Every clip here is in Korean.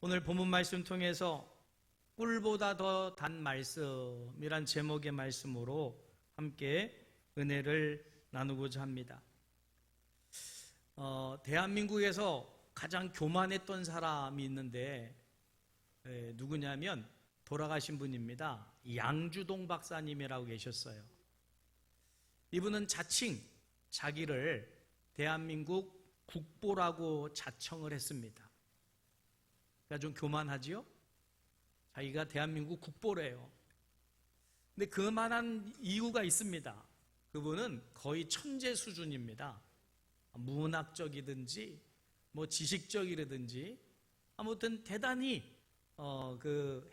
오늘 본문 말씀 통해서 꿀보다 더 단 말씀이란 제목의 말씀으로 함께 은혜를 나누고자 합니다. 대한민국에서 가장 교만했던 사람이 있는데 누구냐면 돌아가신 분입니다. 양주동 박사님이라고 계셨어요. 이분은 자칭 자기를 대한민국 국보라고 자청을 했습니다. 그러니까 좀 교만하지요? 자기가 대한민국 국보래요. 근데 그만한 이유가 있습니다. 그분은 거의 천재 수준입니다. 문학적이든지 지식적이라든지 아무튼 대단히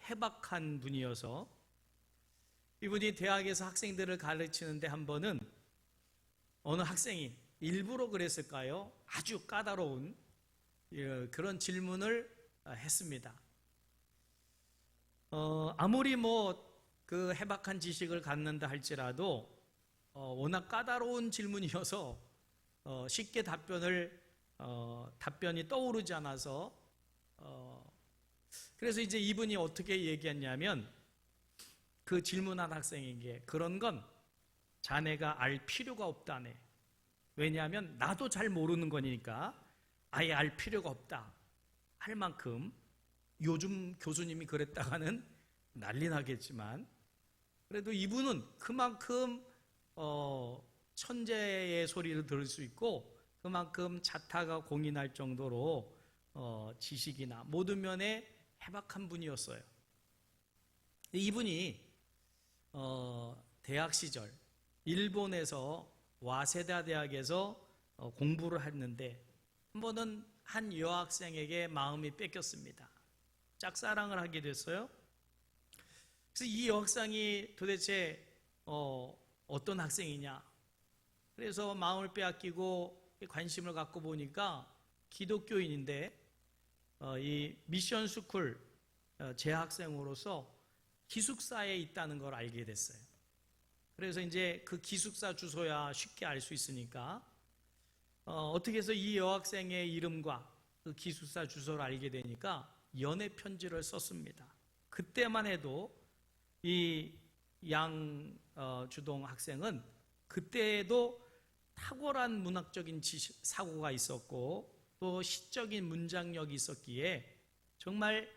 해박한 분이어서 이분이 대학에서 학생들을 가르치는데 한 번은 어느 학생이 일부러 그랬을까요? 아주 까다로운 그런 질문을 했습니다. 아무리 그 해박한 지식을 갖는다 할지라도 워낙 까다로운 질문이어서 쉽게 답변이 떠오르지 않아서 그래서 이제 이분이 어떻게 얘기했냐면 그 질문한 학생에게 그런 건 자네가 알 필요가 없다네. 왜냐하면 나도 잘 모르는 거니까 아예 알 필요가 없다 할 만큼 요즘 교수님이 그랬다가는 난리 나겠지만 그래도 이분은 그만큼 천재의 소리를 들을 수 있고 그만큼 자타가 공인할 정도로 지식이나 모든 면에 해박한 분이었어요. 이분이 대학 시절 일본에서 와세다 대학에서 공부를 했는데 한 번은 한 여학생에게 마음이 뺏겼습니다. 짝사랑을 하게 됐어요. 그래서 이 여학생이 도대체 어떤 학생이냐. 그래서 마음을 빼앗기고 관심을 갖고 보니까 기독교인인데 이 미션 스쿨 재학생으로서 기숙사에 있다는 걸 알게 됐어요. 그래서 이제 그 기숙사 주소야 쉽게 알 수 있으니까 어떻게 해서 이 여학생의 이름과 그 기숙사 주소를 알게 되니까 연애 편지를 썼습니다. 그때만 해도 이 양주동 학생은 그때에도 탁월한 문학적인 사고가 있었고 또 시적인 문장력이 있었기에 정말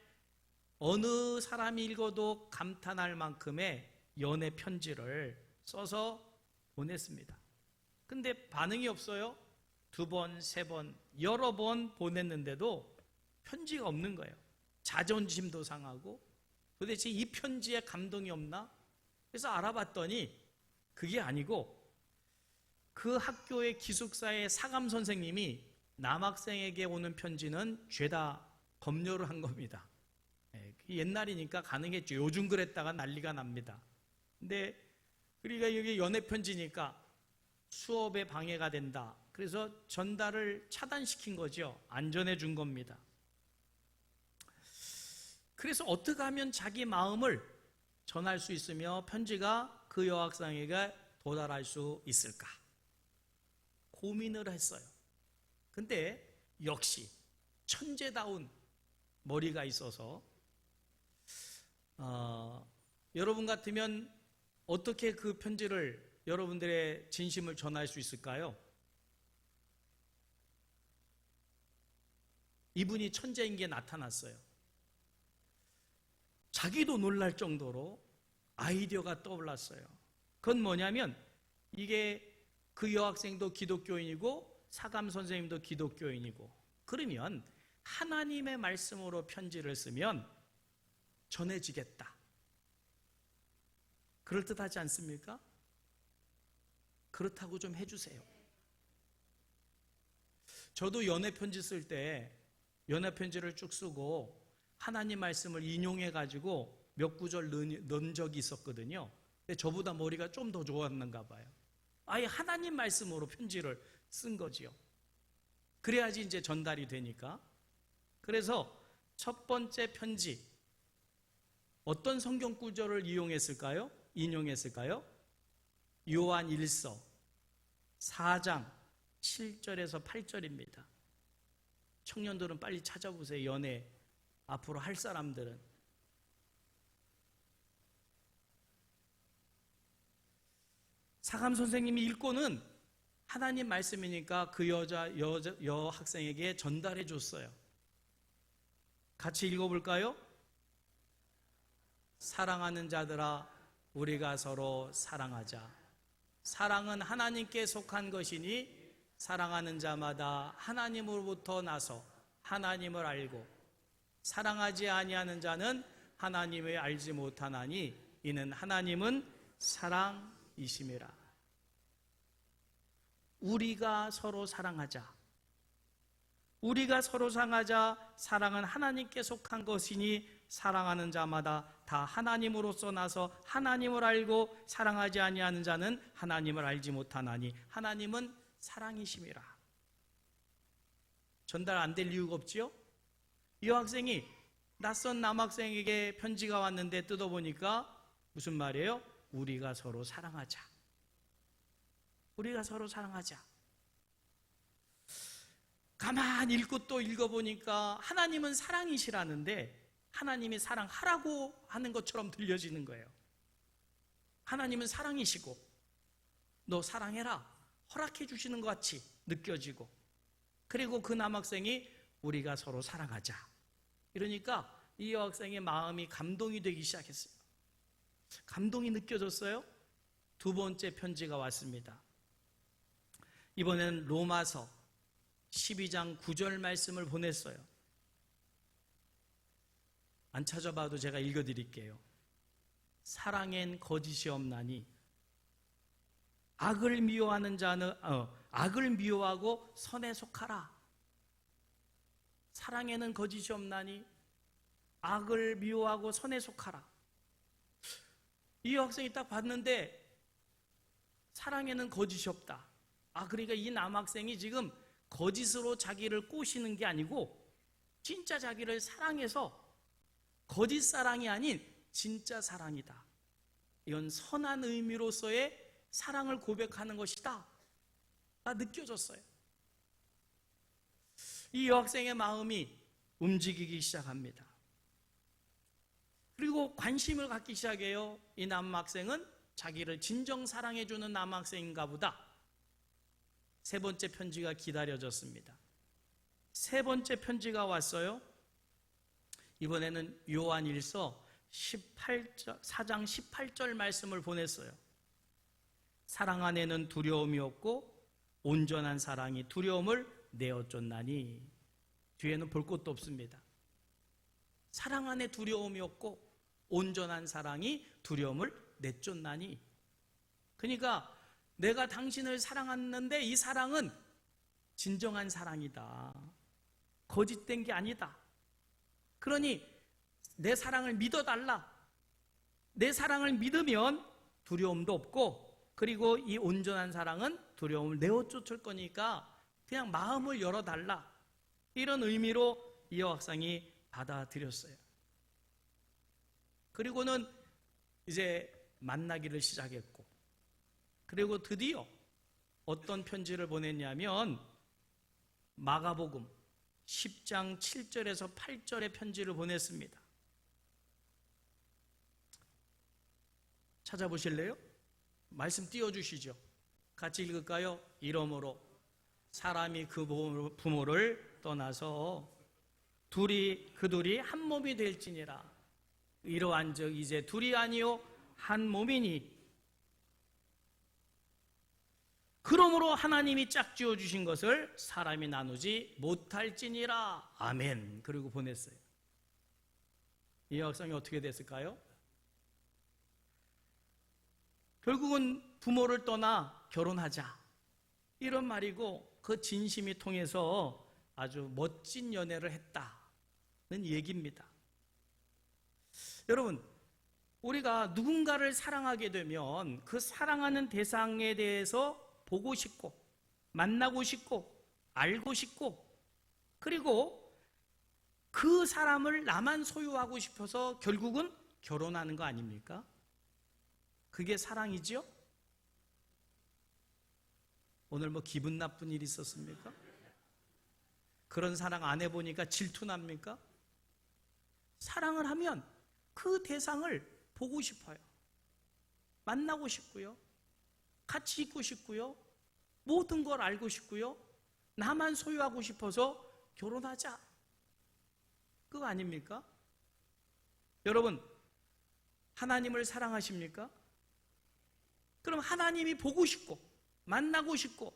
어느 사람이 읽어도 감탄할 만큼의 연애 편지를 써서 보냈습니다. 근데 반응이 없어요. 2번, 3번, 여러 번 보냈는데도 편지가 없는 거예요. 자존심도 상하고 도대체 이 편지에 감동이 없나? 그래서 알아봤더니 그게 아니고 그 학교의 기숙사의 사감 선생님이 남학생에게 오는 편지는 죄다 검열을 한 겁니다. 옛날이니까 가능했죠. 요즘 그랬다가 난리가 납니다. 근데 우리가 여기 연애 편지니까 수업에 방해가 된다. 그래서 전달을 차단시킨 거죠. 안전해 준 겁니다. 그래서 어떻게 하면 자기 마음을 전할 수 있으며 편지가 그 여학생에게 도달할 수 있을까? 고민을 했어요. 근데 역시 천재다운 머리가 있어서 여러분 같으면 어떻게 그 편지를 여러분들의 진심을 전할 수 있을까요? 이분이 천재인 게 나타났어요. 자기도 놀랄 정도로 아이디어가 떠올랐어요. 그건 뭐냐면 이게 그 여학생도 기독교인이고 사감 선생님도 기독교인이고 그러면 하나님의 말씀으로 편지를 쓰면 전해지겠다. 그럴듯하지 않습니까? 그렇다고 좀 해주세요. 저도 연애 편지 쓸 때 연애 편지를 쭉 쓰고 하나님 말씀을 인용해가지고 몇 구절 넣은 적이 있었거든요. 근데 저보다 머리가 좀 더 좋았는가 봐요. 아예 하나님 말씀으로 편지를 쓴 거지요. 그래야지 이제 전달이 되니까. 그래서 첫 번째 편지 어떤 성경 구절을 인용했을까요? 요한 1서 4장 7절에서 8절입니다. 청년들은 빨리 찾아보세요. 연애 앞으로 할 사람들은. 사감 선생님이 읽고는 하나님 말씀이니까 그 여학생에게 전달해 줬어요. 같이 읽어볼까요? 사랑하는 자들아, 우리가 서로 사랑하자. 사랑은 하나님께 속한 것이니 사랑하는 자마다 하나님으로부터 나서 하나님을 알고 사랑하지 아니하는 자는 하나님을 알지 못하나니 이는 하나님은 사랑이심이라. 우리가 서로 사랑하자. 우리가 서로 사랑하자. 사랑은 하나님께 속한 것이니 사랑하는 자마다 다 하나님으로서 나서 하나님을 알고 사랑하지 아니하는 자는 하나님을 알지 못하나니 하나님은 사랑이심이라. 전달 안 될 이유가 없지요? 이 학생이 낯선 남학생에게 편지가 왔는데 뜯어보니까 무슨 말이에요? 우리가 서로 사랑하자. 우리가 서로 사랑하자. 가만히 읽고 또 읽어보니까 하나님은 사랑이시라는데 하나님이 사랑하라고 하는 것처럼 들려지는 거예요. 하나님은 사랑이시고 너 사랑해라 허락해 주시는 것 같이 느껴지고, 그리고 그 남학생이 우리가 서로 사랑하자 이러니까 이 여학생의 마음이 감동이 되기 시작했어요. 감동이 느껴졌어요. 두 번째 편지가 왔습니다. 이번에는 로마서 12장 9절 말씀을 보냈어요. 안 찾아봐도 제가 읽어드릴게요. 사랑엔 거짓이 없나니 악을 미워하는 자는 악을 미워하고 선에 속하라. 사랑에는 거짓이 없나니 악을 미워하고 선에 속하라. 이 학생이 딱 봤는데 사랑에는 거짓이 없다. 그러니까 이 남학생이 지금 거짓으로 자기를 꼬시는 게 아니고 진짜 자기를 사랑해서 거짓 사랑이 아닌 진짜 사랑이다. 이건 선한 의미로서의 사랑을 고백하는 것이다. 느껴졌어요. 이 여학생의 마음이 움직이기 시작합니다. 그리고 관심을 갖기 시작해요. 이 남학생은 자기를 진정 사랑해주는 남학생인가 보다. 세 번째 편지가 기다려졌습니다. 세 번째 편지가 왔어요. 이번에는 요한일서 4장 18절 말씀을 보냈어요. 사랑 안에는 두려움이 없고 온전한 사랑이 두려움을 내어쫓나니. 뒤에는 볼 것도 없습니다. 사랑 안에 두려움이 없고 온전한 사랑이 두려움을 내쫓나니. 그러니까 내가 당신을 사랑하는데 이 사랑은 진정한 사랑이다. 거짓된 게 아니다. 그러니 내 사랑을 믿어달라. 내 사랑을 믿으면 두려움도 없고, 그리고 이 온전한 사랑은 두려움을 내어쫓을 거니까 그냥 마음을 열어달라. 이런 의미로 이 여학생이 받아들였어요. 그리고는 이제 만나기를 시작했고, 그리고 드디어 어떤 편지를 보냈냐면 마가복음 10장 7절에서 8절의 편지를 보냈습니다. 찾아보실래요? 말씀 띄워주시죠. 같이 읽을까요? 이러므로 사람이 그 부모를 떠나서 그 둘이 한 몸이 될지니라. 이러한즉 이제 둘이 아니요 한 몸이니. 그러므로 하나님이 짝지어 주신 것을 사람이 나누지 못할지니라. 아멘. 그리고 보냈어요. 이 여학생이 어떻게 됐을까요? 결국은 부모를 떠나 결혼하자, 이런 말이고, 그 진심이 통해서 아주 멋진 연애를 했다는 얘기입니다. 여러분, 우리가 누군가를 사랑하게 되면 그 사랑하는 대상에 대해서 보고 싶고 만나고 싶고 알고 싶고, 그리고 그 사람을 나만 소유하고 싶어서 결국은 결혼하는 거 아닙니까? 그게 사랑이죠? 오늘 뭐 기분 나쁜 일 있었습니까? 그런 사랑 안 해보니까 질투납니까? 사랑을 하면 그 대상을 보고 싶어요. 만나고 싶고요. 같이 있고 싶고요. 모든 걸 알고 싶고요. 나만 소유하고 싶어서 결혼하자. 그거 아닙니까? 여러분, 하나님을 사랑하십니까? 그럼 하나님이 보고 싶고 만나고 싶고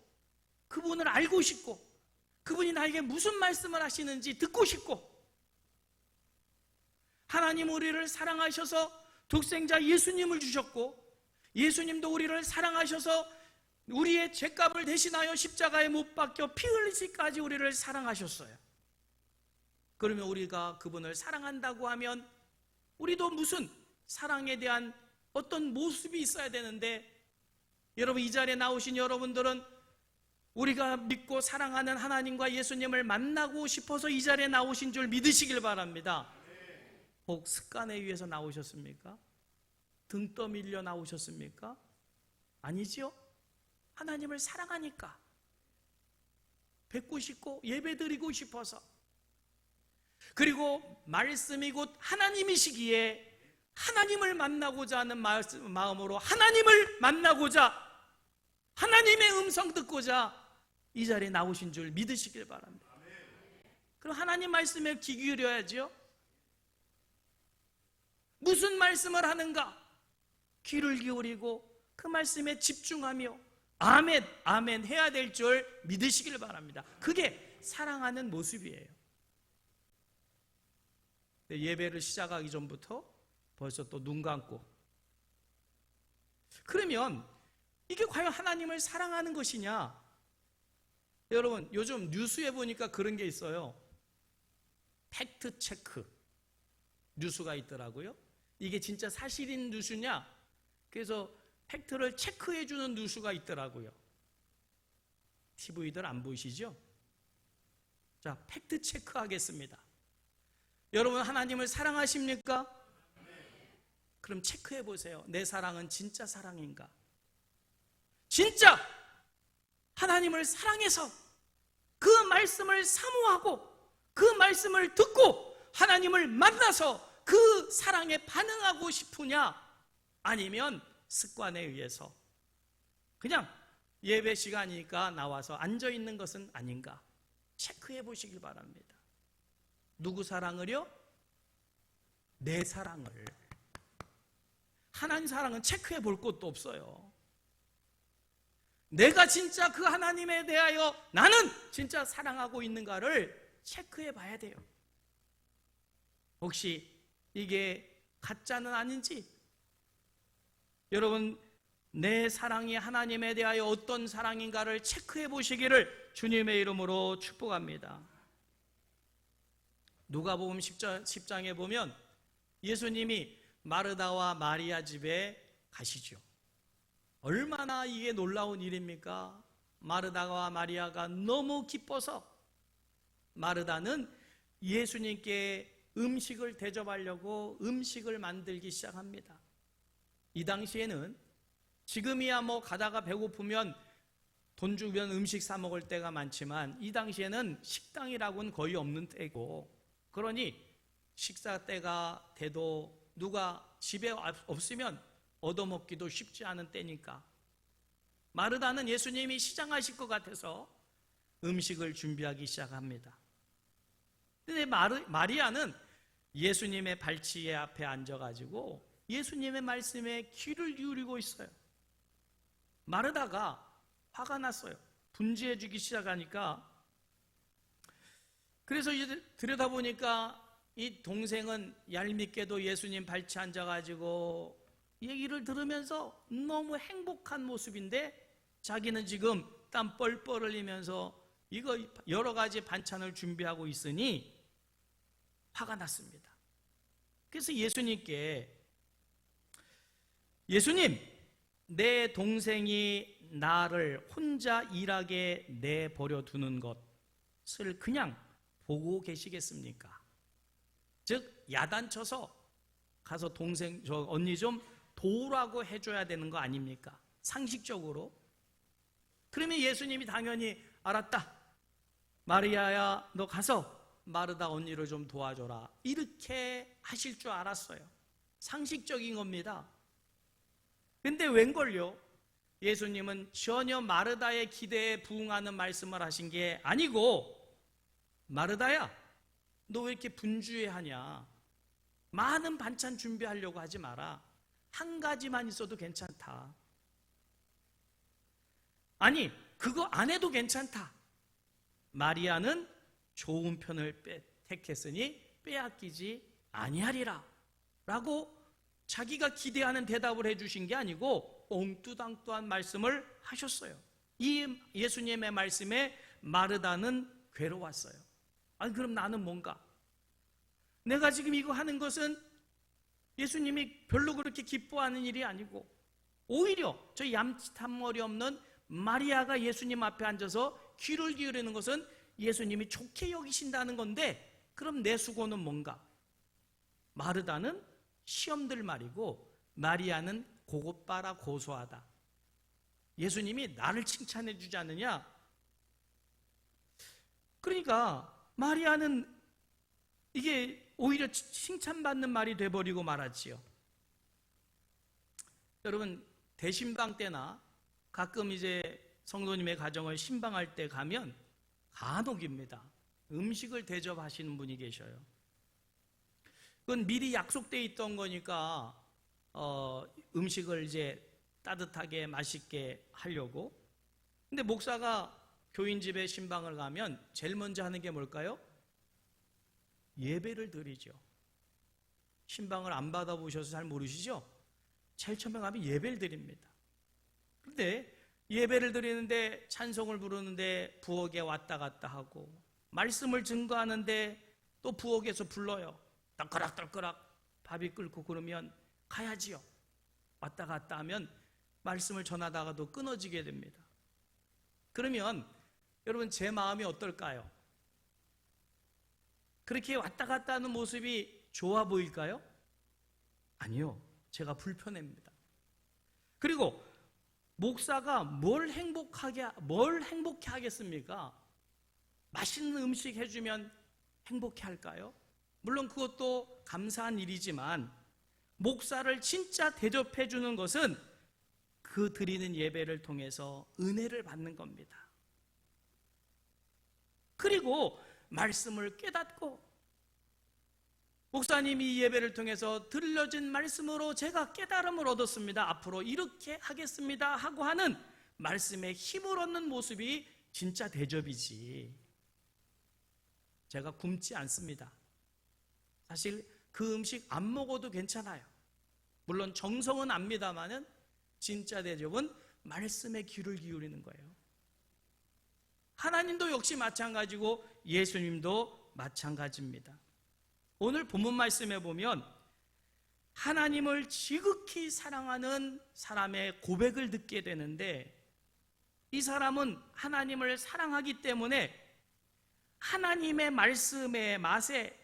그분을 알고 싶고 그분이 나에게 무슨 말씀을 하시는지 듣고 싶고, 하나님 우리를 사랑하셔서 독생자 예수님을 주셨고 예수님도 우리를 사랑하셔서 우리의 죄값을 대신하여 십자가에 못 박혀 피 흘리시기까지 우리를 사랑하셨어요. 그러면 우리가 그분을 사랑한다고 하면 우리도 무슨 사랑에 대한 어떤 모습이 있어야 되는데, 여러분 이 자리에 나오신 여러분들은 우리가 믿고 사랑하는 하나님과 예수님을 만나고 싶어서 이 자리에 나오신 줄 믿으시길 바랍니다. 혹 습관에 의해서 나오셨습니까? 등 떠밀려 나오셨습니까? 아니지요? 하나님을 사랑하니까, 뵙고 싶고 예배드리고 싶어서, 그리고 말씀이 곧 하나님이시기에 하나님을 만나고자 하는 마음으로 하나님을 만나고자, 하나님의 음성 듣고자 이 자리에 나오신 줄 믿으시길 바랍니다. 그럼 하나님 말씀에 귀 기울여야죠. 무슨 말씀을 하는가? 귀를 기울이고 그 말씀에 집중하며 아멘, 아멘 해야 될 줄 믿으시길 바랍니다. 그게 사랑하는 모습이에요. 예배를 시작하기 전부터 벌써 또 눈 감고, 그러면 이게 과연 하나님을 사랑하는 것이냐? 여러분 요즘 뉴스에 보니까 그런 게 있어요. 팩트 체크 뉴스가 있더라고요. 이게 진짜 사실인 뉴스냐? 그래서 팩트를 체크해 주는 뉴스가 있더라고요. TV들 안 보이시죠? 자, 팩트 체크하겠습니다. 여러분 하나님을 사랑하십니까? 그럼 체크해 보세요. 내 사랑은 진짜 사랑인가? 진짜 하나님을 사랑해서 그 말씀을 사모하고 그 말씀을 듣고 하나님을 만나서 그 사랑에 반응하고 싶으냐? 아니면 습관에 의해서 그냥 예배 시간이니까 나와서 앉아 있는 것은 아닌가? 체크해 보시길 바랍니다. 누구 사랑을요? 내 사랑을. 하나님 사랑은 체크해 볼 것도 없어요. 내가 진짜 그 하나님에 대하여 나는 진짜 사랑하고 있는가를 체크해 봐야 돼요. 혹시 이게 가짜는 아닌지, 여러분 내 사랑이 하나님에 대하여 어떤 사랑인가를 체크해 보시기를 주님의 이름으로 축복합니다. 누가복음 10장에 보면 예수님이 마르다와 마리아 집에 가시죠. 얼마나 이게 놀라운 일입니까? 마르다와 마리아가 너무 기뻐서 마르다는 예수님께 음식을 대접하려고 음식을 만들기 시작합니다. 이 당시에는 지금이야 뭐 가다가 배고프면 돈 주면 음식 사 먹을 때가 많지만 이 당시에는 식당이라고는 거의 없는 때고, 그러니 식사 때가 돼도 누가 집에 없으면 얻어먹기도 쉽지 않은 때니까 마르다는 예수님이 시장하실 것 같아서 음식을 준비하기 시작합니다. 근데 마리아는 예수님의 발치에 앞에 앉아가지고 예수님의 말씀에 귀를 기울이고 있어요. 마르다가 화가 났어요. 분주해지기 시작하니까. 그래서 이제 들여다보니까 이 동생은 얄밉게도 예수님 발치에 앉아가지고 얘기를 들으면서 너무 행복한 모습인데 자기는 지금 땀 뻘뻘 흘리면서 이거 여러 가지 반찬을 준비하고 있으니 화가 났습니다. 그래서 예수님께, 예수님, 내 동생이 나를 혼자 일하게 내버려 두는 것을 그냥 보고 계시겠습니까? 즉 야단쳐서 가서 동생, 저 언니 좀 도우라고 해줘야 되는 거 아닙니까? 상식적으로. 그러면 예수님이 당연히 알았다, 마리아야 너 가서 마르다 언니를 좀 도와줘라. 이렇게 하실 줄 알았어요. 상식적인 겁니다. 근데 웬걸요? 예수님은 전혀 마르다의 기대에 부응하는 말씀을 하신 게 아니고, 마르다야, 너 왜 이렇게 분주해하냐? 많은 반찬 준비하려고 하지 마라. 한 가지만 있어도 괜찮다. 아니, 그거 안 해도 괜찮다. 마리아는 좋은 편을 택했으니 빼앗기지 아니하리라 라고 자기가 기대하는 대답을 해주신 게 아니고 엉뚜당뚜한 말씀을 하셨어요. 이 예수님의 말씀에 마르다는 괴로웠어요. 아니, 그럼 나는 뭔가? 내가 지금 이거 하는 것은 예수님이 별로 그렇게 기뻐하는 일이 아니고, 오히려 저 얌치탄 머리 없는 마리아가 예수님 앞에 앉아서 귀를 기울이는 것은 예수님이 좋게 여기신다는 건데, 그럼 내 수고는 뭔가? 마르다는 시험들 말이고, 마리아는 고급바라 고소하다. 예수님이 나를 칭찬해 주지 않느냐? 그러니까 마리아는 이게 오히려 칭찬받는 말이 돼버리고 말았지요. 여러분, 대신방 때나 가끔 이제 성도님의 가정을 신방할 때 가면 간혹입니다. 음식을 대접하시는 분이 계셔요. 그건 미리 약속돼 있던 거니까 음식을 이제 따뜻하게 맛있게 하려고. 근데 목사가 교인 집에 신방을 가면 제일 먼저 하는 게 뭘까요? 예배를 드리죠. 신방을 안 받아보셔서 잘 모르시죠? 제일 처음에 가면 예배를 드립니다. 그런데 예배를 드리는데, 찬송을 부르는데 부엌에 왔다 갔다 하고, 말씀을 증거하는데 또 부엌에서 불러요. 떨끄락떨끄락 밥이 끓고 그러면 가야지요. 왔다 갔다 하면 말씀을 전하다가도 끊어지게 됩니다. 그러면 여러분, 제 마음이 어떨까요? 그렇게 왔다 갔다 하는 모습이 좋아 보일까요? 아니요. 제가 불편합니다. 그리고 목사가 뭘 행복하게 하겠습니까? 맛있는 음식 해주면 행복해 할까요? 물론 그것도 감사한 일이지만, 목사를 진짜 대접해 주는 것은 그 드리는 예배를 통해서 은혜를 받는 겁니다. 그리고 말씀을 깨닫고, 목사님이 이 예배를 통해서 들려진 말씀으로 제가 깨달음을 얻었습니다, 앞으로 이렇게 하겠습니다 하고 하는 말씀에 힘을 얻는 모습이 진짜 대접이지. 제가 굶지 않습니다. 사실 그 음식 안 먹어도 괜찮아요. 물론 정성은 압니다마는 진짜 대접은 말씀에 귀를 기울이는 거예요. 하나님도 역시 마찬가지고 예수님도 마찬가지입니다. 오늘 본문 말씀에 보면 하나님을 지극히 사랑하는 사람의 고백을 듣게 되는데, 이 사람은 하나님을 사랑하기 때문에 하나님의 말씀의 맛에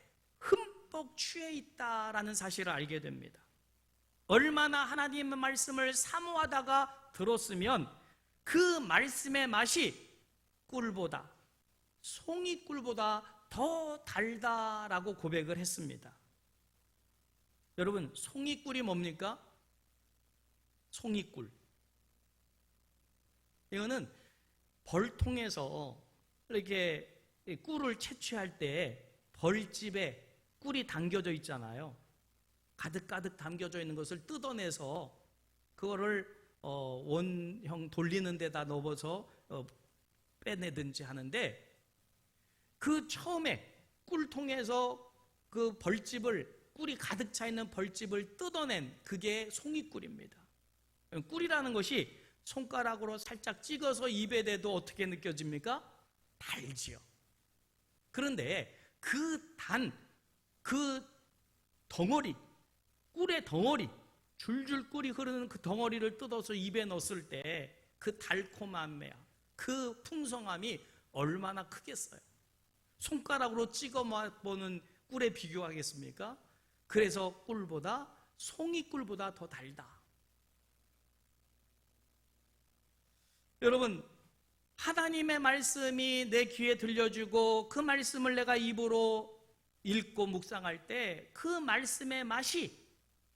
흠뻑 취해 있다라는 사실을 알게 됩니다. 얼마나 하나님의 말씀을 사모하다가 들었으면 그 말씀의 맛이 꿀보다, 송이꿀보다 더 달다라고 고백을 했습니다. 여러분, 송이꿀이 뭡니까? 송이꿀. 이거는 벌통에서 이렇게 꿀을 채취할 때 벌집에 꿀이 담겨져 있잖아요. 가득가득 담겨져 있는 것을 뜯어내서 그거를 원형 돌리는 데다 넣어서 빼내든지 하는데, 그 처음에 꿀통에서 그 벌집을, 꿀이 가득 차 있는 벌집을 뜯어낸 그게 송이꿀입니다. 꿀이라는 것이 손가락으로 살짝 찍어서 입에 대도 어떻게 느껴집니까? 달지요. 그런데 그 덩어리, 꿀의 덩어리, 줄줄 꿀이 흐르는 그 덩어리를 뜯어서 입에 넣었을 때 그 달콤함이야, 그 풍성함이 얼마나 크겠어요. 손가락으로 찍어 보는 꿀에 비교하겠습니까? 그래서 꿀보다, 송이꿀보다 더 달다. 여러분, 하나님의 말씀이 내 귀에 들려주고 그 말씀을 내가 입으로 읽고 묵상할 때 그 말씀의 맛이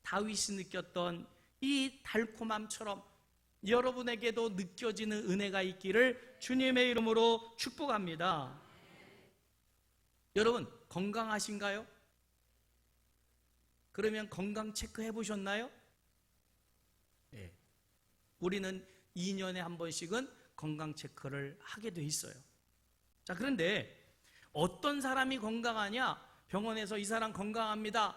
다윗이 느꼈던 이 달콤함처럼 여러분에게도 느껴지는 은혜가 있기를 주님의 이름으로 축복합니다. 여러분 건강하신가요? 그러면 건강 체크해 보셨나요? 네. 우리는 2년에 한 번씩은 건강 체크를 하게 돼 있어요. 자, 그런데 어떤 사람이 건강하냐? 병원에서 이 사람 건강합니다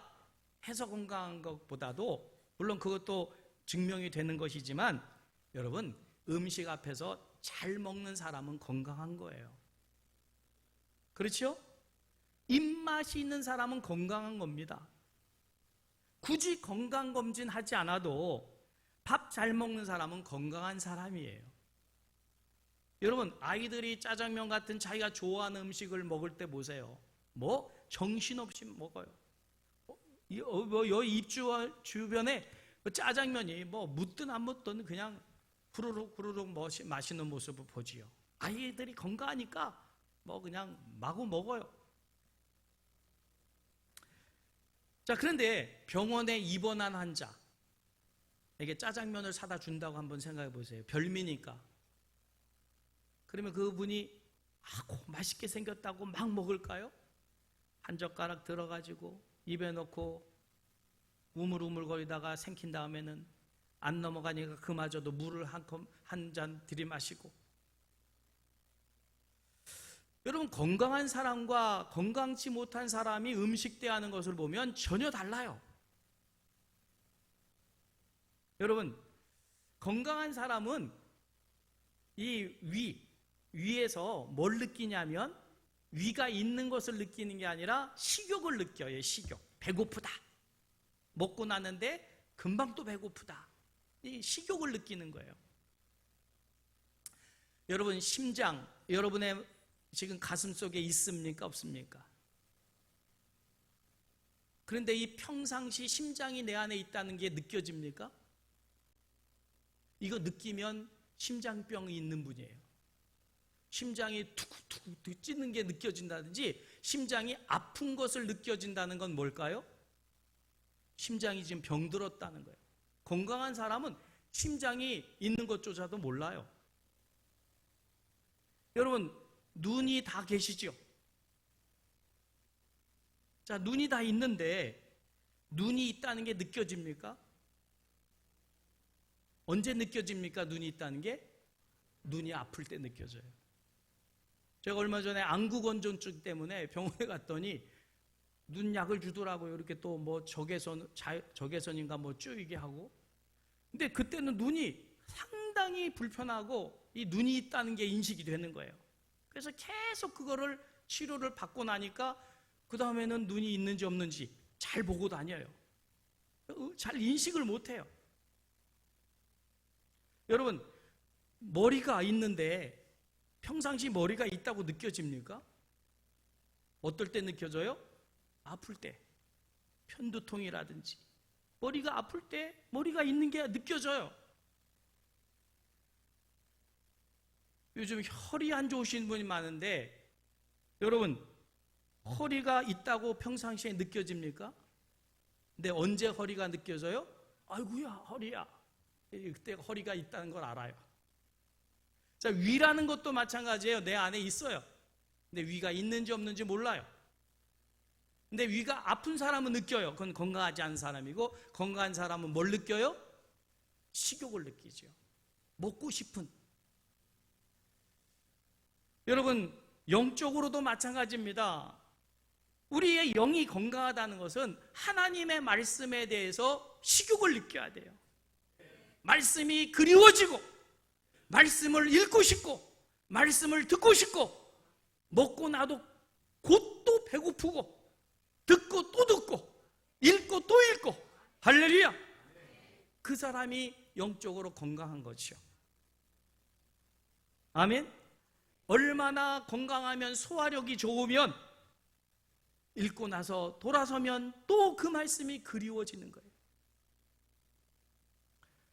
해서 건강한 것보다도, 물론 그것도 증명이 되는 것이지만, 여러분 음식 앞에서 잘 먹는 사람은 건강한 거예요. 그렇죠? 입맛이 있는 사람은 건강한 겁니다. 굳이 건강검진 하지 않아도 밥 잘 먹는 사람은 건강한 사람이에요. 여러분 아이들이 짜장면 같은 자기가 좋아하는 음식을 먹을 때 보세요. 뭐 정신없이 먹어요. 여기 입 주변에 짜장면이 뭐 묻든 안 묻든 그냥 후루룩 후루룩 마시는 모습을 보지요. 아이들이 건강하니까 뭐 그냥 마구 먹어요. 자, 그런데 병원에 입원한 환자에게 짜장면을 사다 준다고 한번 생각해 보세요. 별미니까. 그러면 그분이 맛있게 생겼다고 막 먹을까요? 한 젓가락 들어가지고 입에 넣고 우물우물거리다가 생긴 다음에는 안 넘어가니까 그마저도 물을 한 잔 들이마시고. 여러분 건강한 사람과 건강치 못한 사람이 음식 대하는 것을 보면 전혀 달라요. 여러분 건강한 사람은 이 위에서 뭘 느끼냐면 위가 있는 것을 느끼는 게 아니라 식욕을 느껴요. 식욕. 배고프다. 먹고 나는데 금방 또 배고프다. 이 식욕을 느끼는 거예요. 여러분 심장 여러분의 지금 가슴 속에 있습니까? 없습니까? 그런데 이 평상시 심장이 내 안에 있다는 게 느껴집니까? 이거 느끼면 심장병이 있는 분이에요. 심장이 툭툭툭 찌는 게 느껴진다든지 심장이 아픈 것을 느껴진다는 건 뭘까요? 심장이 지금 병들었다는 거예요. 건강한 사람은 심장이 있는 것조차도 몰라요. 여러분 눈이 다 계시죠? 자, 눈이 다 있는데 눈이 있다는 게 느껴집니까? 언제 느껴집니까? 눈이 있다는 게? 눈이 아플 때 느껴져요. 제가 얼마 전에 안구건조증 때문에 병원에 갔더니 눈 약을 주더라고요. 이렇게 또 뭐 적외선인가 뭐 쪼이게 하고. 근데 그때는 눈이 상당히 불편하고 이 눈이 있다는 게 인식이 되는 거예요. 그래서 계속 그거를 치료를 받고 나니까 그 다음에는 눈이 있는지 없는지 잘 보고 다녀요. 잘 인식을 못해요. 여러분 머리가 있는데 평상시 머리가 있다고 느껴집니까? 어떨 때 느껴져요? 아플 때. 편두통이라든지 머리가 아플 때 머리가 있는 게 느껴져요. 요즘 허리 안 좋으신 분이 많은데 여러분 허리가 있다고 평상시에 느껴집니까? 근데 언제 허리가 느껴져요? 아이고야 허리야. 그때 허리가 있다는 걸 알아요. 자, 위라는 것도 마찬가지예요. 내 안에 있어요. 근데 위가 있는지 없는지 몰라요. 근데 위가 아픈 사람은 느껴요. 그건 건강하지 않은 사람이고, 건강한 사람은 뭘 느껴요? 식욕을 느끼죠. 먹고 싶은. 여러분 영적으로도 마찬가지입니다. 우리의 영이 건강하다는 것은 하나님의 말씀에 대해서 식욕을 느껴야 돼요. 말씀이 그리워지고 말씀을 읽고 싶고 말씀을 듣고 싶고 먹고 나도 곧 또 배고프고 듣고 또 듣고 읽고 또 읽고 할렐루야. 그 사람이 영적으로 건강한 것이요. 아멘. 얼마나 건강하면 소화력이 좋으면 읽고 나서 돌아서면 또 그 말씀이 그리워지는 거예요.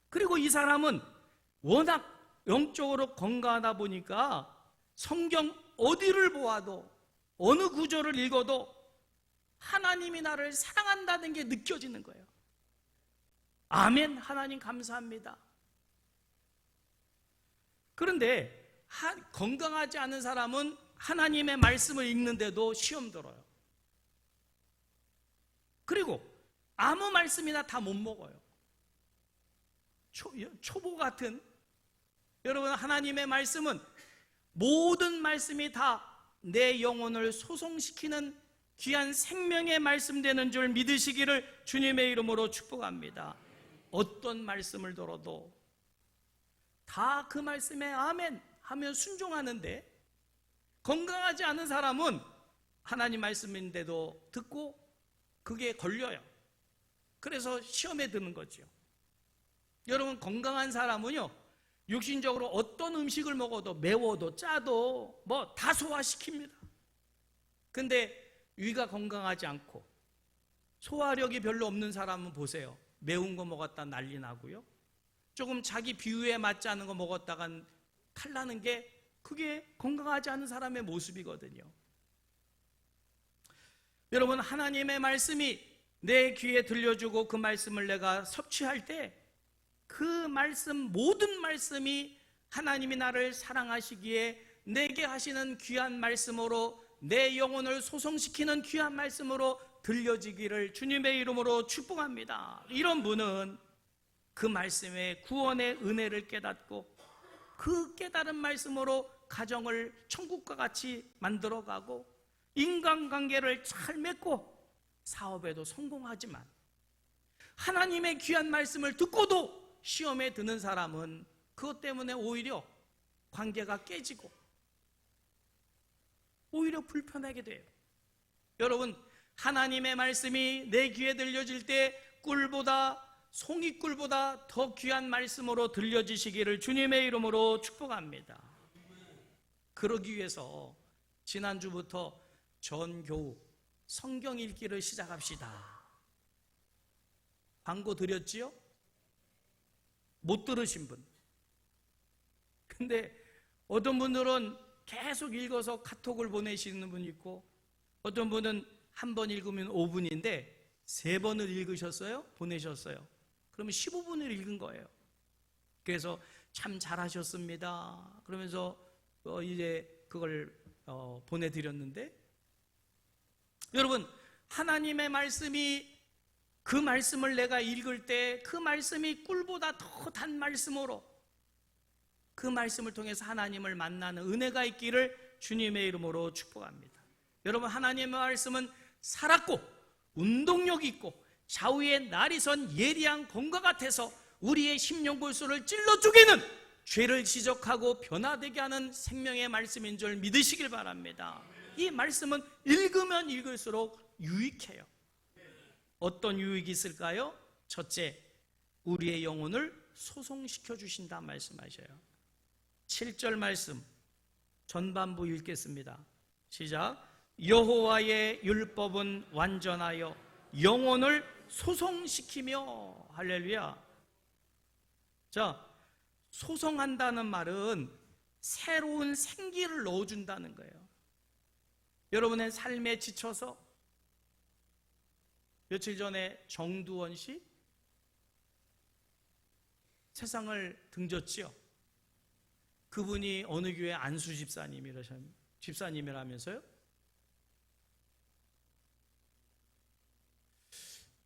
그리고 이 사람은 워낙 영적으로 건강하다 보니까 성경 어디를 보아도 어느 구절을 읽어도 하나님이 나를 사랑한다는 게 느껴지는 거예요. 아멘. 하나님 감사합니다. 그런데 건강하지 않은 사람은 하나님의 말씀을 읽는데도 시험 들어요. 그리고 아무 말씀이나 다 못 먹어요. 초보 같은, 여러분, 하나님의 말씀은 모든 말씀이 다 내 영혼을 소송시키는 귀한 생명의 말씀 되는 줄 믿으시기를 주님의 이름으로 축복합니다. 어떤 말씀을 들어도 다 그 말씀에 아멘 하며 순종하는데, 건강하지 않은 사람은 하나님 말씀인데도 듣고 그게 걸려요. 그래서 시험에 드는 거죠. 여러분, 건강한 사람은요, 육신적으로 어떤 음식을 먹어도 매워도 짜도 뭐 다 소화시킵니다. 근데 위가 건강하지 않고 소화력이 별로 없는 사람은 보세요. 매운 거 먹었다 난리 나고요, 조금 자기 비위에 맞지 않은 거 먹었다간 탈나는 게, 그게 건강하지 않은 사람의 모습이거든요. 여러분, 하나님의 말씀이 내 귀에 들려주고 그 말씀을 내가 섭취할 때 그 말씀, 모든 말씀이 하나님이 나를 사랑하시기에 내게 하시는 귀한 말씀으로, 내 영혼을 소송시키는 귀한 말씀으로 들려지기를 주님의 이름으로 축복합니다. 이런 분은 그 말씀의 구원의 은혜를 깨닫고 그 깨달은 말씀으로 가정을 천국과 같이 만들어가고 인간관계를 잘 맺고 사업에도 성공하지만, 하나님의 귀한 말씀을 듣고도 시험에 드는 사람은 그것 때문에 오히려 관계가 깨지고 오히려 불편하게 돼요. 여러분, 하나님의 말씀이 내 귀에 들려질 때 꿀보다, 송이꿀보다 더 귀한 말씀으로 들려지시기를 주님의 이름으로 축복합니다. 그러기 위해서 지난주부터 전교우 성경 읽기를 시작합시다. 광고 드렸지요? 못 들으신 분. 근데 어떤 분들은 계속 읽어서 카톡을 보내시는 분이 있고, 어떤 분은 한 번 읽으면 5분인데 3번을 읽으셨어요? 보내셨어요. 그러면 15분을 읽은 거예요. 그래서 참 잘하셨습니다. 그러면서 이제 그걸 보내드렸는데, 여러분, 하나님의 말씀이, 그 말씀을 내가 읽을 때 그 말씀이 꿀보다 더 단 말씀으로 그 말씀을 통해서 하나님을 만나는 은혜가 있기를 주님의 이름으로 축복합니다. 여러분, 하나님의 말씀은 살았고 운동력이 있고 좌우에 날이 선 예리한 검과 같아서 우리의 심령골수를 찔러 죽이는, 죄를 지적하고 변화되게 하는 생명의 말씀인 줄 믿으시길 바랍니다. 이 말씀은 읽으면 읽을수록 유익해요. 어떤 유익이 있을까요? 첫째, 우리의 영혼을 소송시켜 주신다 말씀하셔요. 7절 말씀 전반부 읽겠습니다. 시작. 여호와의 율법은 완전하여 영혼을 소송시키며. 할렐루야. 자, 소송한다는 말은 새로운 생기를 넣어준다는 거예요. 여러분의 삶에 지쳐서, 며칠 전에 정두원 씨 세상을 등졌지요. 그분이 어느 교회 안수 집사님이라면서요?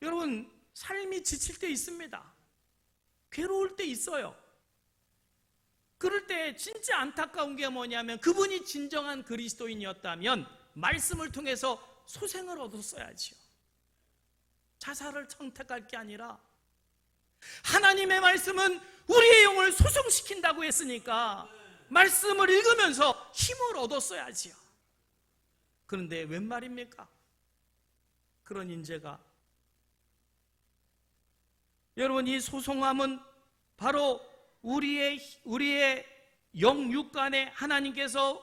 여러분, 삶이 지칠 때 있습니다. 괴로울 때 있어요. 그럴 때 진짜 안타까운 게 뭐냐면, 그분이 진정한 그리스도인이었다면 말씀을 통해서 소생을 얻었어야지요. 자살을 선택할 게 아니라 하나님의 말씀은 우리의 영을 소송시킨다고 했으니까 말씀을 읽으면서 힘을 얻었어야지요. 그런데 웬 말입니까? 그런 인재가. 여러분, 이 소송함은 바로 우리의 영육간에 하나님께서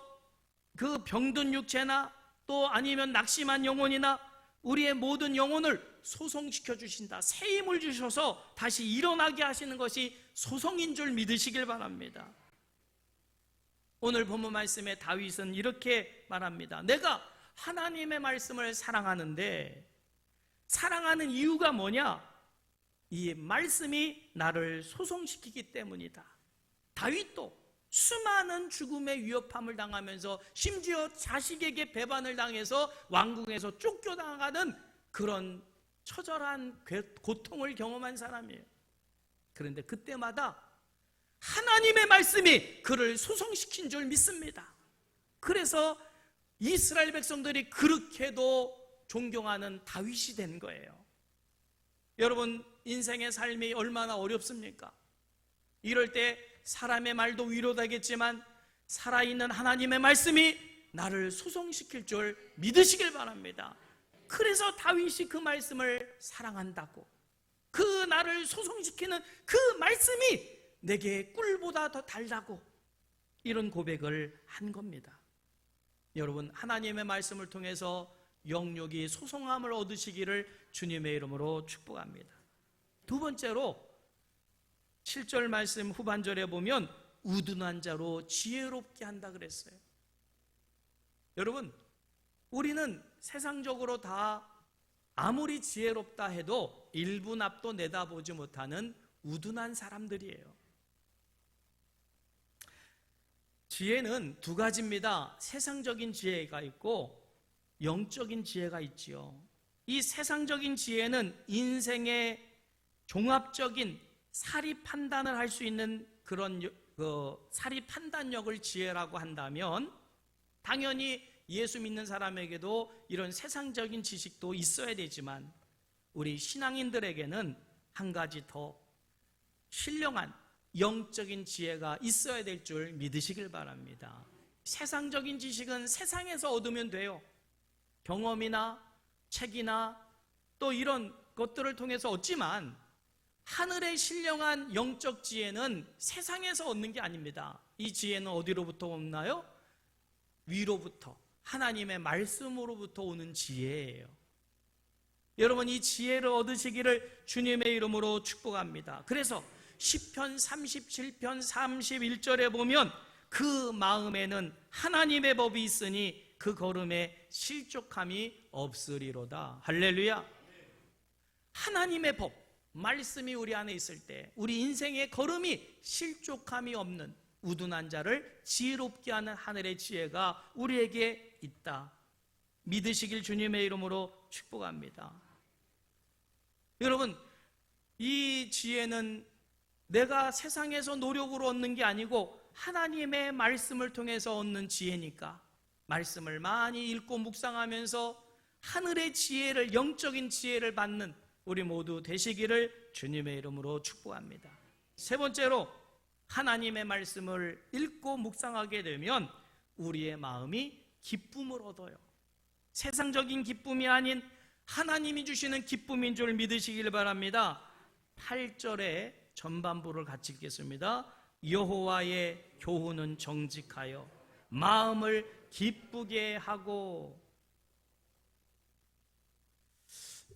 그 병든 육체나 또 아니면 낙심한 영혼이나 우리의 모든 영혼을 소송시켜 주신다. 새 힘을 주셔서 다시 일어나게 하시는 것이 소송인 줄 믿으시길 바랍니다. 오늘 본문 말씀에 다윗은 이렇게 말합니다. 내가 하나님의 말씀을 사랑하는데 사랑하는 이유가 뭐냐? 이 말씀이 나를 소송시키기 때문이다. 다윗도 수많은 죽음의 위협함을 당하면서 심지어 자식에게 배반을 당해서 왕궁에서 쫓겨나가는 그런 처절한 고통을 경험한 사람이에요. 그런데 그때마다 하나님의 말씀이 그를 소송시킨 줄 믿습니다. 그래서 이스라엘 백성들이 그렇게도 존경하는 다윗이 된 거예요. 여러분, 인생의 삶이 얼마나 어렵습니까? 이럴 때 사람의 말도 위로되겠지만 살아있는 하나님의 말씀이 나를 소송시킬 줄 믿으시길 바랍니다. 그래서 다윗이 그 말씀을 사랑한다고, 그 나를 소송시키는 그 말씀이 내게 꿀보다 더 달다고 이런 고백을 한 겁니다. 여러분, 하나님의 말씀을 통해서 영육이 소송함을 얻으시기를 주님의 이름으로 축복합니다. 두 번째로 7절 말씀 후반절에 보면 우둔한 자로 지혜롭게 한다 그랬어요. 여러분, 우리는 세상적으로 다 아무리 지혜롭다 해도 1분 앞도 내다보지 못하는 우둔한 사람들이에요. 지혜는 두 가지입니다. 세상적인 지혜가 있고 영적인 지혜가 있지요. 이 세상적인 지혜는 인생의 종합적인 사리 판단을 할 수 있는 그런 사리 판단력을 지혜라고 한다면 당연히 예수 믿는 사람에게도 이런 세상적인 지식도 있어야 되지만 우리 신앙인들에게는 한 가지 더 신령한 영적인 지혜가 있어야 될 줄 믿으시길 바랍니다. 세상적인 지식은 세상에서 얻으면 돼요. 경험이나 책이나 또 이런 것들을 통해서 얻지만 하늘의 신령한 영적 지혜는 세상에서 얻는 게 아닙니다. 이 지혜는 어디로부터 오나요? 위로부터, 하나님의 말씀으로부터 오는 지혜예요. 여러분, 이 지혜를 얻으시기를 주님의 이름으로 축복합니다. 그래서 시편 37편 31절에 보면 그 마음에는 하나님의 법이 있으니 그 걸음에 실족함이 없으리로다. 할렐루야. 하나님의 법, 말씀이 우리 안에 있을 때 우리 인생의 걸음이 실족함이 없는 우둔한 자를 지혜롭게 하는 하늘의 지혜가 우리에게 있다. 믿으시길 주님의 이름으로 축복합니다. 여러분, 이 지혜는 내가 세상에서 노력으로 얻는 게 아니고 하나님의 말씀을 통해서 얻는 지혜니까 말씀을 많이 읽고 묵상하면서 하늘의 지혜를, 영적인 지혜를 받는 우리 모두 되시기를 주님의 이름으로 축복합니다. 세 번째로, 하나님의 말씀을 읽고 묵상하게 되면 우리의 마음이 기쁨을 얻어요. 세상적인 기쁨이 아닌 하나님이 주시는 기쁨인 줄 믿으시길 바랍니다. 8절에 전반부를 같이 읽겠습니다. 여호와의 교훈은 정직하여 마음을 기쁘게 하고.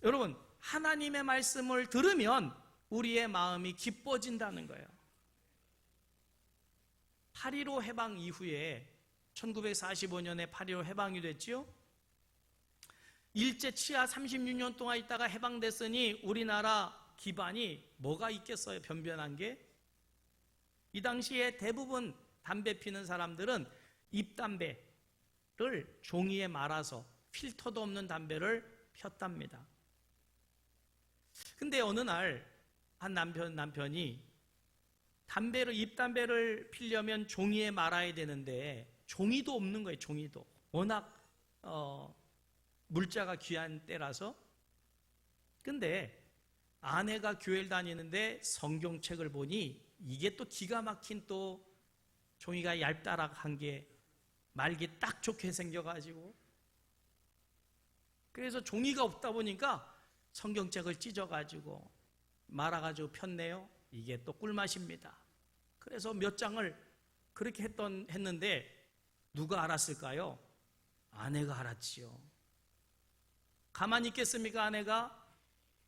여러분, 하나님의 말씀을 들으면 우리의 마음이 기뻐진다는 거예요. 8.15 해방 이후에 1945년에 8.15 해방이 됐지요. 일제 치하 36년 동안 있다가 해방됐으니 우리나라 기반이 뭐가 있겠어요? 변변한 게. 이 당시에 대부분 담배 피는 사람들은 잎담배를 종이에 말아서 필터도 없는 담배를 폈답니다. 근데 어느 날 한 남편이 잎담배를 피려면 종이에 말아야 되는데 종이도 없는 거예요. 종이도. 워낙 물자가 귀한 때라서. 근데 아내가 교회를 다니는데 성경책을 보니 이게 또 기가 막힌 또 종이가 얇다락한 게 말기 딱 좋게 생겨가지고, 그래서 종이가 없다 보니까 성경책을 찢어가지고 말아가지고 폈네요. 이게 또 꿀맛입니다. 그래서 몇 장을 그렇게 했는데 누가 알았을까요? 아내가 알았지요. 가만히 있겠습니까? 아내가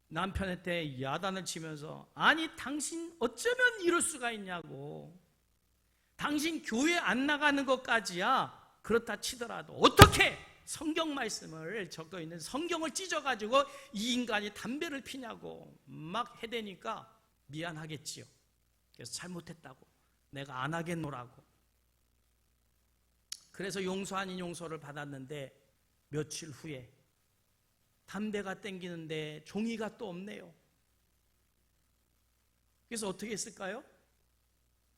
남편한테 야단을 치면서, 아니 당신 어쩌면 이럴 수가 있냐고, 당신 교회 안 나가는 것까지야 그렇다 치더라도 어떻게 성경 말씀을 적혀 있는 성경을 찢어가지고 이 인간이 담배를 피냐고 막 해대니까 미안하겠지요. 그래서 잘못했다고, 내가 안 하겠노라고. 그래서 용서 아닌 용서를 받았는데 며칠 후에 담배가 땡기는데 종이가 또 없네요. 그래서 어떻게 했을까요?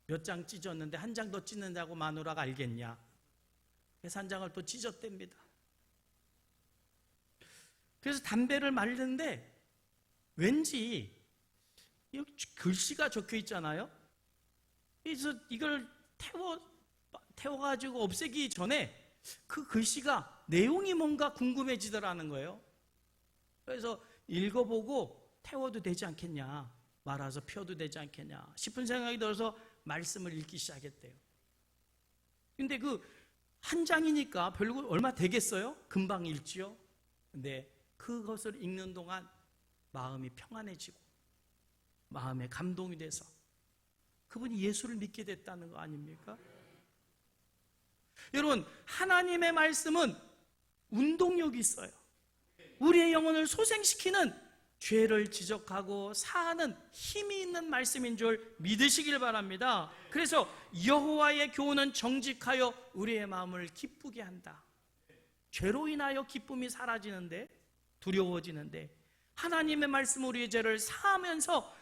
몇 장 찢었는데 한 장 더 찢는다고 마누라가 알겠냐? 그래서 한 장을 또 찢었답니다. 그래서 담배를 말리는데 왠지 글씨가 적혀 있잖아요. 그래서 이걸 태워가지고 없애기 전에 그 글씨가 내용이 뭔가 궁금해지더라는 거예요. 그래서 읽어보고 태워도 되지 않겠냐, 말아서 펴도 되지 않겠냐 싶은 생각이 들어서 말씀을 읽기 시작했대요. 근데 그 한 장이니까 별로 얼마 되겠어요? 금방 읽지요. 근데 그것을 읽는 동안 마음이 평안해지고 마음에 감동이 돼서 그분이 예수를 믿게 됐다는 거 아닙니까? 여러분, 하나님의 말씀은 운동력이 있어요. 우리의 영혼을 소생시키는, 죄를 지적하고 사하는 힘이 있는 말씀인 줄 믿으시길 바랍니다. 그래서 여호와의 교훈은 정직하여 우리의 마음을 기쁘게 한다. 죄로 인하여 기쁨이 사라지는데, 두려워지는데, 하나님의 말씀 우리의 죄를 사하면서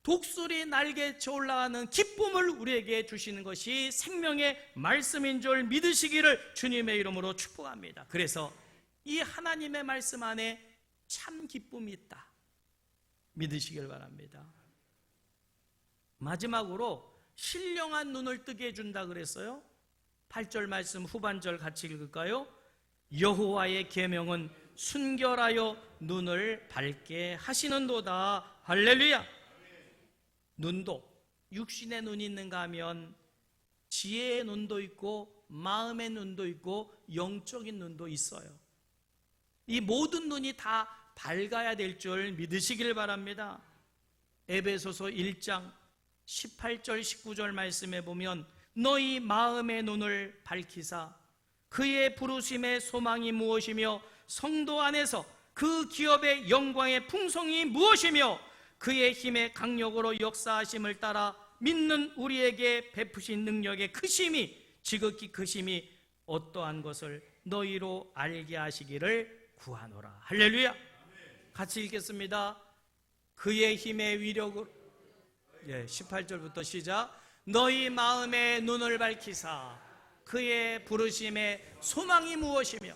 독수리 날개쳐 올라가는 기쁨을 우리에게 주시는 것이 생명의 말씀인 줄 믿으시기를 주님의 이름으로 축복합니다. 그래서 이 하나님의 말씀 안에 참 기쁨이 있다, 믿으시길 바랍니다. 마지막으로 신령한 눈을 뜨게 해준다 그랬어요. 8절 말씀 후반절 같이 읽을까요? 여호와의 계명은 순결하여 눈을 밝게 하시는도다. 할렐루야. 눈도, 육신의 눈이 있는가 하면 지혜의 눈도 있고 마음의 눈도 있고 영적인 눈도 있어요. 이 모든 눈이 다 밝아야 될 줄 믿으시길 바랍니다. 에베소서 1장 18절 19절 말씀에 보면 너희 마음의 눈을 밝히사 그의 부르심의 소망이 무엇이며 성도 안에서 그 기업의 영광의 풍성이 무엇이며 그의 힘의 강력으로 역사하심을 따라 믿는 우리에게 베푸신 능력의 크심이, 지극히 크심이 어떠한 것을 너희로 알게 하시기를 구하노라. 할렐루야. 같이 읽겠습니다. 그의 힘의 위력으로, 18절부터 시작. 너희 마음의 눈을 밝히사 그의 부르심의 소망이 무엇이며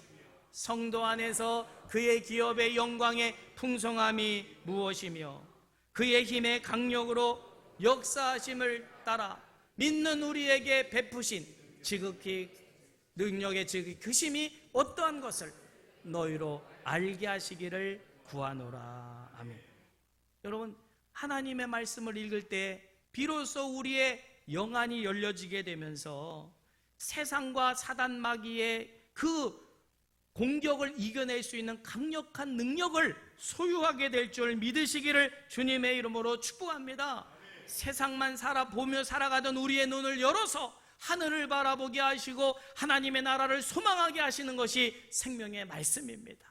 성도 안에서 그의 기업의 영광의 풍성함이 무엇이며 그의 힘의 강력으로 역사하심을 따라 믿는 우리에게 베푸신 지극히 능력의 지극히 크심이 어떠한 것을 너희로 알게 하시기를 구하노라. 아멘. 여러분, 하나님의 말씀을 읽을 때 비로소 우리의 영안이 열려지게 되면서 세상과 사단 마귀의 그 공격을 이겨낼 수 있는 강력한 능력을 소유하게 될 줄 믿으시기를 주님의 이름으로 축복합니다. 세상만 살아보며 살아가던 우리의 눈을 열어서 하늘을 바라보게 하시고 하나님의 나라를 소망하게 하시는 것이 생명의 말씀입니다.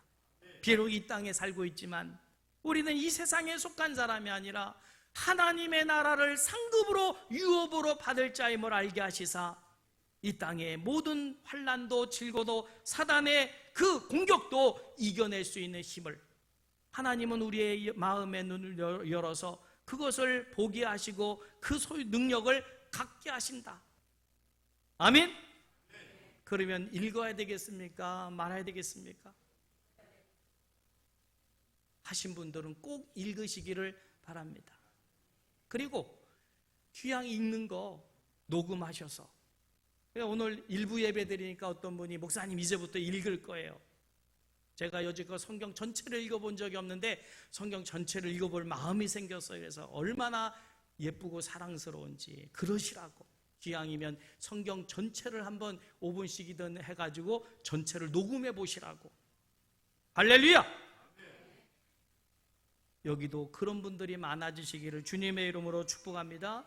비록 이 땅에 살고 있지만 우리는 이 세상에 속한 사람이 아니라 하나님의 나라를 상급으로 유업으로 받을 자임을 알게 하시사 이 땅의 모든 환난도 질고도 사단의 그 공격도 이겨낼 수 있는 힘을, 하나님은 우리의 마음의 눈을 열어서 그것을 보게 하시고 그 소유 능력을 갖게 하신다. 아멘? 그러면 읽어야 되겠습니까? 말아야 되겠습니까? 하신 분들은 꼭 읽으시기를 바랍니다. 그리고 귀양 읽는 거 녹음하셔서, 오늘 일부 예배 드리니까 어떤 분이 목사님 이제부터 읽을 거예요. 제가 여지껏 성경 전체를 읽어본 적이 없는데 성경 전체를 읽어볼 마음이 생겼어요. 그래서 얼마나 예쁘고 사랑스러운지 그러시라고, 기왕이면 성경 전체를 한번 5분씩이든 해가지고 전체를 녹음해 보시라고. 할렐루야. 여기도 그런 분들이 많아지시기를 주님의 이름으로 축복합니다.